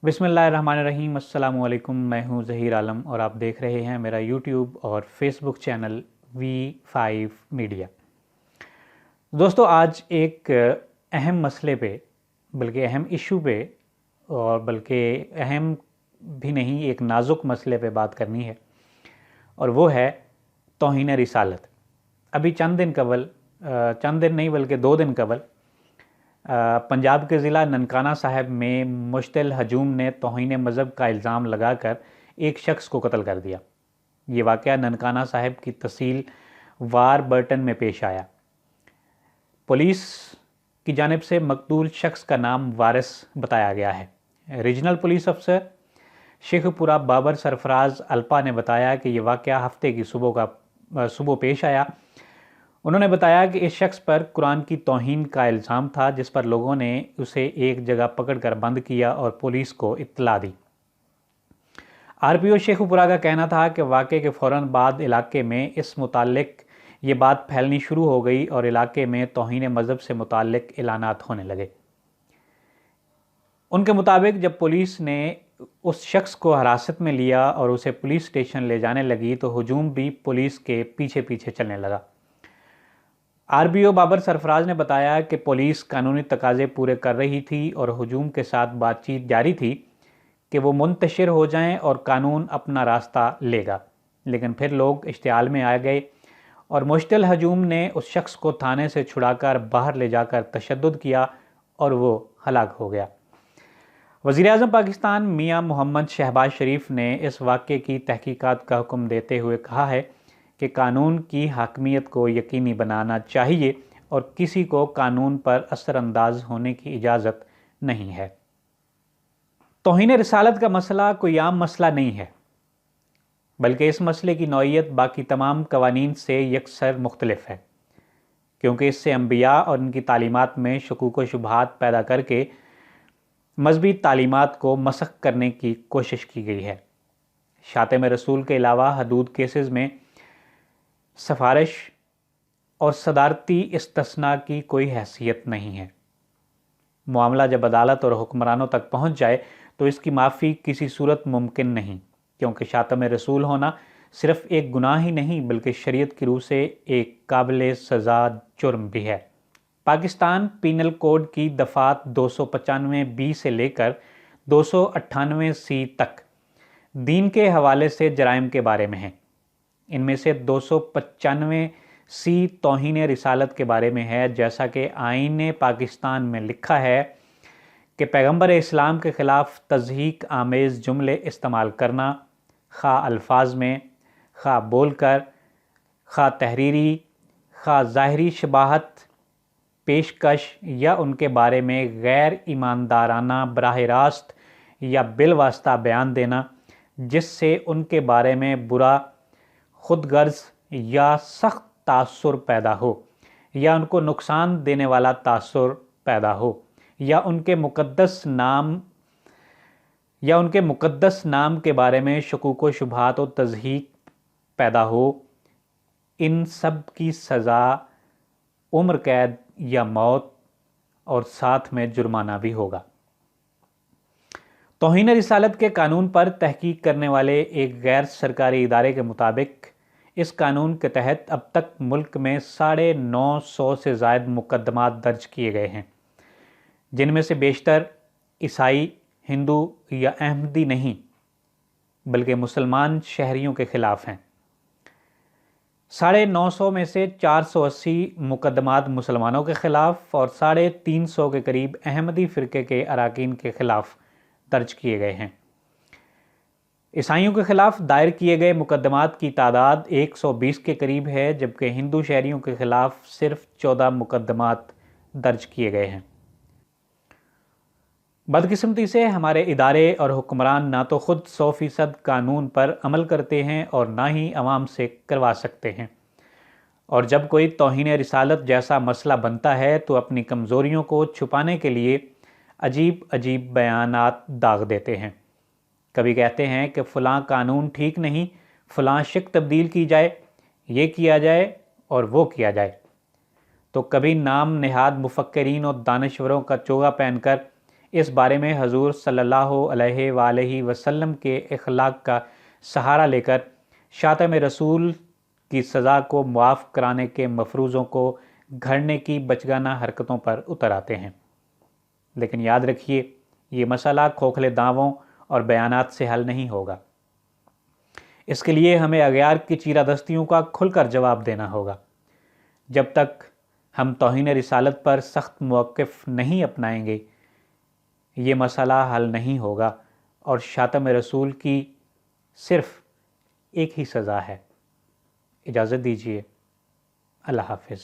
بسم اللہ الرحمن الرحیم۔ السلام علیکم، میں ہوں ظہیر عالم اور آپ دیکھ رہے ہیں میرا یوٹیوب اور فیس بک چینل V5 میڈیا۔ دوستو، آج ایک اہم مسئلے پہ، بلکہ اہم ایشو پہ، اور بلکہ اہم بھی نہیں، ایک نازک مسئلے پہ بات کرنی ہے، اور وہ ہے توہین رسالت۔ ابھی چند دن نہیں بلکہ 2 دن قبل پنجاب کے ضلع ننکانہ صاحب میں مشتعل ہجوم نے توہین مذہب کا الزام لگا کر ایک شخص کو قتل کر دیا۔ یہ واقعہ ننکانہ صاحب کی تحصیل وار برٹن میں پیش آیا۔ پولیس کی جانب سے مقتول شخص کا نام وارث بتایا گیا ہے۔ ریجنل پولیس افسر شیخ پورہ بابر سرفراز الپا نے بتایا کہ یہ واقعہ ہفتے کی صبح پیش آیا۔ انہوں نے بتایا کہ اس شخص پر قرآن کی توہین کا الزام تھا، جس پر لوگوں نے اسے ایک جگہ پکڑ کر بند کیا اور پولیس کو اطلاع دی۔ RPO شیخ پورہ کا کہنا تھا کہ واقعے کے فوراً بعد علاقے میں اس متعلق یہ بات پھیلنی شروع ہو گئی اور علاقے میں توہین مذہب سے متعلق اعلانات ہونے لگے۔ ان کے مطابق جب پولیس نے اس شخص کو حراست میں لیا اور اسے پولیس اسٹیشن لے جانے لگی تو ہجوم بھی پولیس کے پیچھے پیچھے چلنے لگا۔ RPO بابر سرفراز نے بتایا کہ پولیس قانونی تقاضے پورے کر رہی تھی اور ہجوم کے ساتھ بات چیت جاری تھی کہ وہ منتشر ہو جائیں اور قانون اپنا راستہ لے گا، لیکن پھر لوگ اشتعال میں آ گئے اور مشتعل ہجوم نے اس شخص کو تھانے سے چھڑا کر باہر لے جا کر تشدد کیا اور وہ ہلاک ہو گیا۔ وزیر اعظم پاکستان میاں محمد شہباز شریف نے اس واقعے کی تحقیقات کا حکم دیتے ہوئے کہا ہے کہ قانون کی حاکمیت کو یقینی بنانا چاہیے اور کسی کو قانون پر اثر انداز ہونے کی اجازت نہیں ہے۔ توہین رسالت کا مسئلہ کوئی عام مسئلہ نہیں ہے، بلکہ اس مسئلے کی نوعیت باقی تمام قوانین سے یکسر مختلف ہے، کیونکہ اس سے انبیاء اور ان کی تعلیمات میں شکوک و شبہات پیدا کر کے مذہبی تعلیمات کو مسخ کرنے کی کوشش کی گئی ہے۔ شاتم رسول کے علاوہ حدود کیسز میں سفارش اور صدارتی استثناء کی کوئی حیثیت نہیں ہے۔ معاملہ جب عدالت اور حکمرانوں تک پہنچ جائے تو اس کی معافی کسی صورت ممکن نہیں، کیونکہ شاتم رسول ہونا صرف ایک گناہ ہی نہیں بلکہ شریعت کی روح سے ایک قابل سزا جرم بھی ہے۔ پاکستان پینل کوڈ کی دفعات 295B سے لے کر 298C تک دین کے حوالے سے جرائم کے بارے میں ہیں۔ ان میں سے 295C توہین رسالت کے بارے میں ہے، جیسا کہ آئین پاکستان میں لکھا ہے کہ پیغمبر اسلام کے خلاف تضحیک آمیز جملے استعمال کرنا، خواہ الفاظ میں، خواہ بول کر، خواہ تحریری، خواہ ظاہری شباہت، پیشکش یا ان کے بارے میں غیر ایماندارانہ براہ راست یا بالواسطہ بیان دینا، جس سے ان کے بارے میں برا، خود غرض یا سخت تاثر پیدا ہو، یا ان کو نقصان دینے والا تاثر پیدا ہو، یا ان کے مقدس نام کے بارے میں شکوک و شبہات و تضحیک پیدا ہو، ان سب کی سزا عمر قید یا موت اور ساتھ میں جرمانہ بھی ہوگا۔ توہین رسالت کے قانون پر تحقیق کرنے والے ایک غیر سرکاری ادارے کے مطابق اس قانون کے تحت اب تک ملک میں 950 سے زائد مقدمات درج کیے گئے ہیں، جن میں سے بیشتر عیسائی، ہندو یا احمدی نہیں بلکہ مسلمان شہریوں کے خلاف ہیں۔ 950 میں سے 480 مقدمات مسلمانوں کے خلاف اور 350 کے قریب احمدی فرقے کے اراکین کے خلاف درج کیے گئے ہیں۔ عیسائیوں کے خلاف دائر کیے گئے مقدمات کی تعداد 120 کے قریب ہے، جبکہ ہندو شہریوں کے خلاف صرف 14 مقدمات درج کیے گئے ہیں۔ بدقسمتی سے ہمارے ادارے اور حکمران نہ تو خود 100% قانون پر عمل کرتے ہیں اور نہ ہی عوام سے کروا سکتے ہیں، اور جب کوئی توہین رسالت جیسا مسئلہ بنتا ہے تو اپنی کمزوریوں کو چھپانے کے لیے عجیب بیانات داغ دیتے ہیں۔ کبھی کہتے ہیں کہ فلاں قانون ٹھیک نہیں، فلاں شق تبدیل کی جائے، یہ کیا جائے اور وہ کیا جائے، تو کبھی نام نہاد مفکرین اور دانشوروں کا چوغا پہن کر اس بارے میں حضور صلی اللہ علیہ وآلہ وسلم کے اخلاق کا سہارا لے کر شاتم رسول کی سزا کو معاف کرانے کے مفروضوں کو گھڑنے کی بچگانہ حرکتوں پر اتر آتے ہیں۔ لیکن یاد رکھیے، یہ مسئلہ کھوکھلے دعووں اور بیانات سے حل نہیں ہوگا۔ اس کے لیے ہمیں اغیار کی چیرہ دستیوں کا کھل کر جواب دینا ہوگا۔ جب تک ہم توہین رسالت پر سخت موقف نہیں اپنائیں گے، یہ مسئلہ حل نہیں ہوگا اور شاتم رسول کی صرف ایک ہی سزا ہے۔ اجازت دیجیے، اللہ حافظ۔